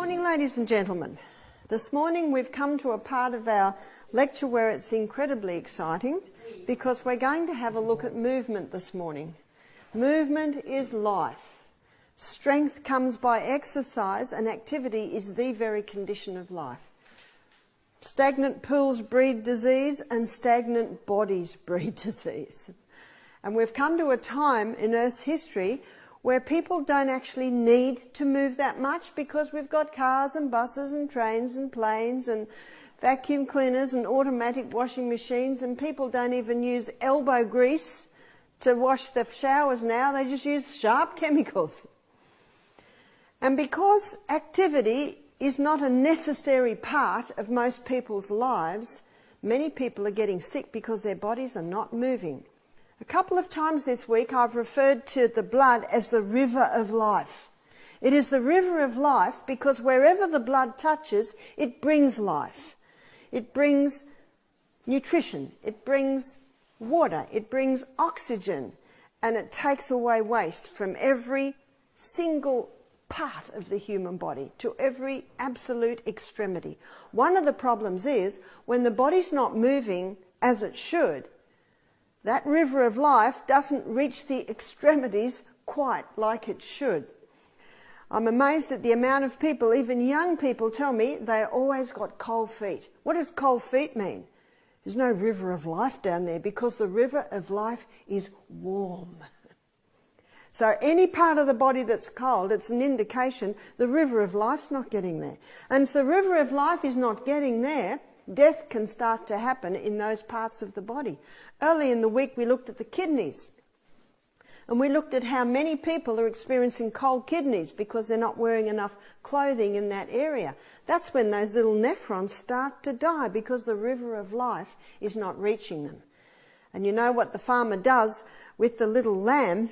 morning, ladies and gentlemen. This morning we've come to a part of our lecture where it's incredibly exciting because we're going to have a look at movement this morning. Movement is life. Strength comes by exercise, and activity is the very condition of life. Stagnant pools breed disease and stagnant bodies breed disease. And we've come to a time in Earth's history where people don't actually need to move that much because we've got cars and buses and trains and planes and vacuum cleaners and automatic washing machines, and people don't even use elbow grease to wash the showers now. They just use sharp chemicals. And because activity is not a necessary part of most people's lives, many people are getting sick because their bodies are not moving. A couple of times this week I've referred to the blood as the river of life. It is the river of life because wherever the blood touches, it brings life. It brings nutrition, it brings water, it brings oxygen, and it takes away waste from every single part of the human body to every absolute extremity. One of the problems is when the body's not moving as it should, that river of life doesn't reach the extremities quite like it should. I'm amazed at the amount of people, even young people, tell me they always got cold feet. What does cold feet mean? There's no river of life down there because the river of life is warm. So any part of the body that's cold, it's an indication the river of life's not getting there. And if the river of life is not getting there, death can start to happen in those parts of the body. Early in the week we looked at the kidneys. And we looked at how many people are experiencing cold kidneys because they're not wearing enough clothing in that area. That's when those little nephrons start to die because the river of life is not reaching them. And you know what the farmer does with the little lamb?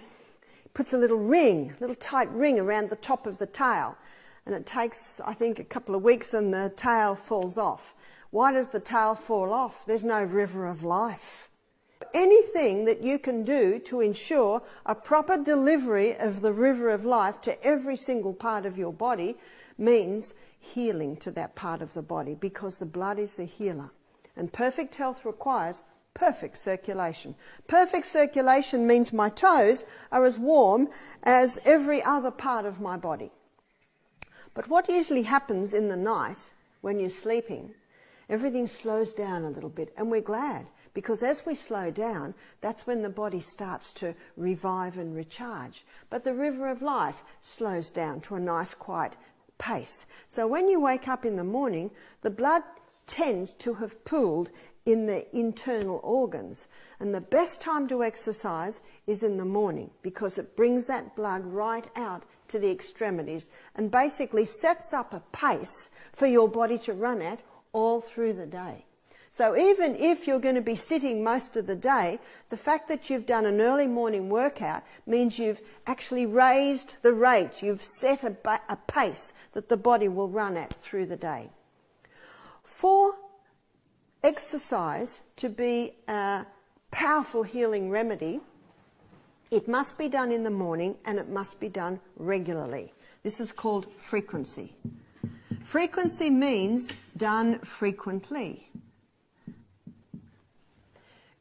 Puts a little tight ring around the top of the tail. And it takes, I think, a couple of weeks and the tail falls off. Why does the tail fall off? There's no river of life. Anything that you can do to ensure a proper delivery of the river of life to every single part of your body means healing to that part of the body because the blood is the healer. And perfect health requires perfect circulation. Perfect circulation means my toes are as warm as every other part of my body. But what usually happens in the night when you're sleeping, everything slows down a little bit, and we're glad because as we slow down, that's when the body starts to revive and recharge. But the river of life slows down to a nice quiet pace. So when you wake up in the morning, the blood tends to have pooled in the internal organs. And the best time to exercise is in the morning because it brings that blood right out to the extremities and basically sets up a pace for your body to run at all through the day. So even if you're going to be sitting most of the day, the fact that you've done an early morning workout means you've actually raised the rate. You've set a pace that the body will run at through the day. For exercise to be a powerful healing remedy, it must be done in the morning and it must be done regularly. This is called frequency. Frequency means done frequently.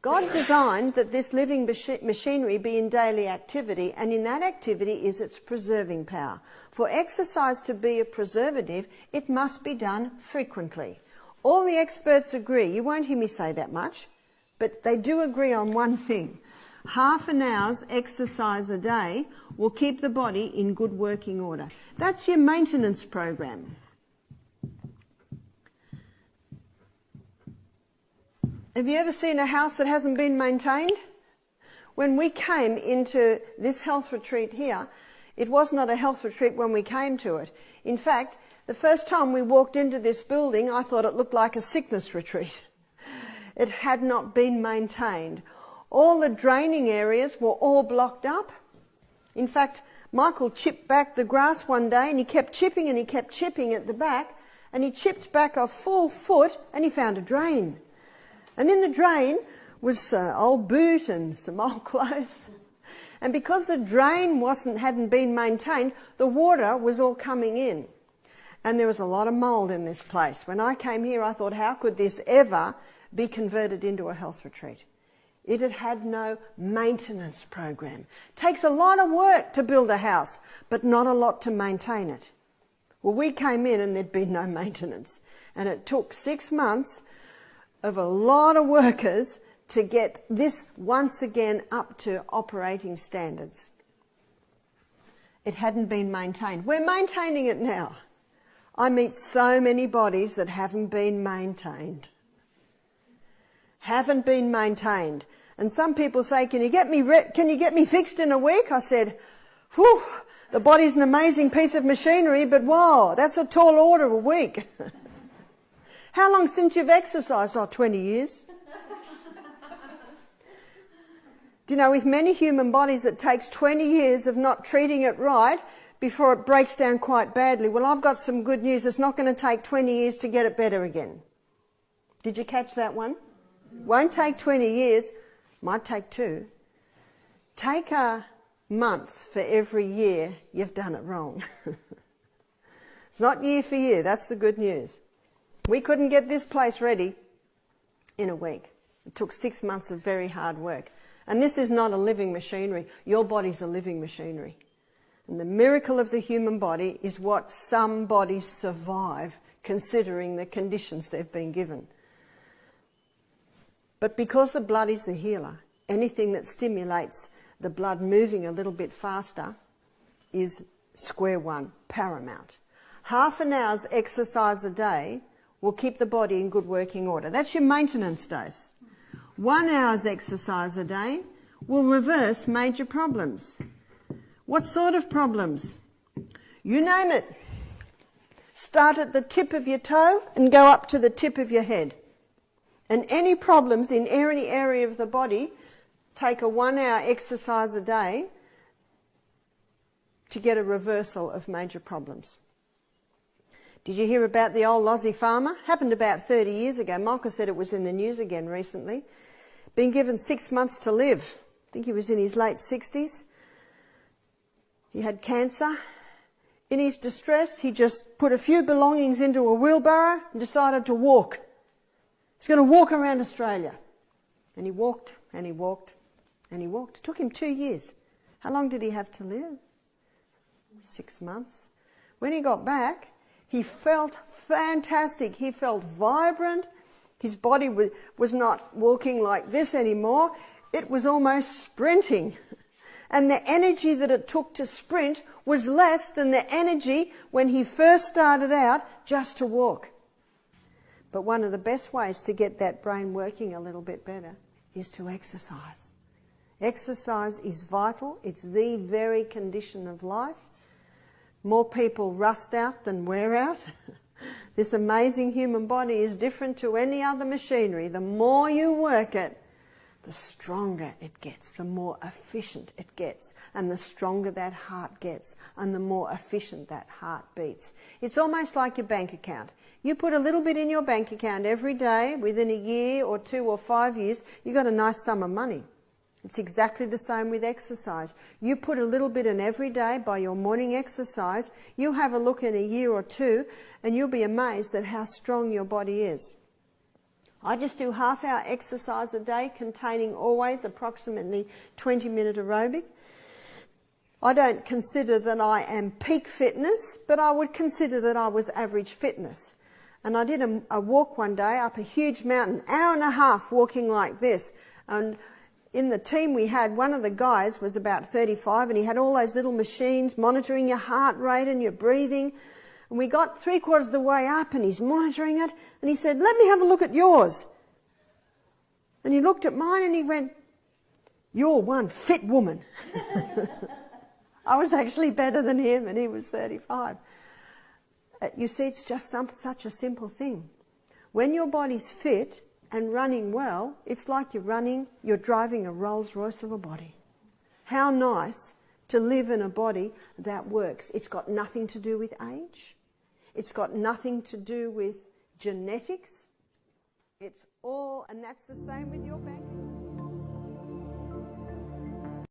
God designed that this living machinery be in daily activity, and in that activity is its preserving power. For exercise to be a preservative, it must be done frequently. All the experts agree. You won't hear me say that much, but they do agree on one thing. Half an hour's exercise a day will keep the body in good working order. That's your maintenance program. Have you ever seen a house that hasn't been maintained? When we came into this health retreat here, it was not a health retreat when we came to it. In fact, the first time we walked into this building, I thought it looked like a sickness retreat. It had not been maintained. All the draining areas were all blocked up. In fact, Michael chipped back the grass one day and he kept chipping and he kept chipping at the back, and he chipped back a full foot and he found a drain. And in the drain was an old boot and some old clothes. And because the drain hadn't been maintained, the water was all coming in. And there was a lot of mould in this place. When I came here, I thought, how could this ever be converted into a health retreat? It had had no maintenance program. Takes a lot of work to build a house, but not a lot to maintain it. Well, we came in and there'd been no maintenance. And it took 6 months of a lot of workers to get this once again up to operating standards. It hadn't been maintained. We're maintaining it now. I meet so many bodies that haven't been maintained. Haven't been maintained. And some people say, can you get me fixed in a week? I said, whew, the body's an amazing piece of machinery, but whoa, that's a tall order, a week. How long since you've exercised? Oh, 20 years. Do you know, with many human bodies, it takes 20 years of not treating it right before it breaks down quite badly. Well, I've got some good news. It's not going to take 20 years to get it better again. Did you catch that one? Won't take 20 years. Might take 2. Take a month for every year you've done it wrong. It's not year for year. That's the good news. We couldn't get this place ready in a week. It took 6 months of very hard work. And this is not a living machinery. Your body's a living machinery. And the miracle of the human body is what some bodies survive, considering the conditions they've been given. But because the blood is the healer, anything that stimulates the blood moving a little bit faster is square one, paramount. Half an hour's exercise a day will keep the body in good working order. That's your maintenance dose. 1 hour's exercise a day will reverse major problems. What sort of problems? You name it. Start at the tip of your toe and go up to the tip of your head. And any problems in any area of the body, take a 1 hour exercise a day to get a reversal of major problems. Did you hear about the old Aussie farmer? Happened about 30 years ago. Michael said it was in the news again recently. Been given 6 months to live. I think he was in his late 60s. He had cancer. In his distress, he just put a few belongings into a wheelbarrow and decided to walk. He's going to walk around Australia. And he walked, and he walked, and he walked. It took him 2 years. How long did he have to live? 6 months. When he got back, he felt fantastic. He felt vibrant. His body was not walking like this anymore. It was almost sprinting. And the energy that it took to sprint was less than the energy when he first started out just to walk. But one of the best ways to get that brain working a little bit better is to exercise. Exercise is vital. It's the very condition of life. More people rust out than wear out. This amazing human body is different to any other machinery. The more you work it, the stronger it gets, the more efficient it gets, and the stronger that heart gets, and the more efficient that heart beats. It's almost like your bank account. You put a little bit in your bank account every day, within a year or 2 or 5 years, you got a nice sum of money. It's exactly the same with exercise. You put a little bit in every day by your morning exercise, you have a look in a year or 2, and you'll be amazed at how strong your body is. I just do half-hour exercise a day containing always approximately 20-minute aerobic. I don't consider that I am peak fitness, but I would consider that I was average fitness. And I did a walk one day up a huge mountain, hour and a half walking like this. And in the team we had, one of the guys was about 35 and he had all those little machines monitoring your heart rate and your breathing. And we got 3/4 of the way up and he's monitoring it. And he said, "Let me have a look at yours." And he looked at mine and he went, "You're one fit woman." I was actually better than him and he was 35. You see, it's just such a simple thing. When your body's fit and running well, it's like you're driving a Rolls Royce of a body. How nice to live in a body that works. It's got nothing to do with age. It's got nothing to do with genetics. It's all, and that's the same with your bank.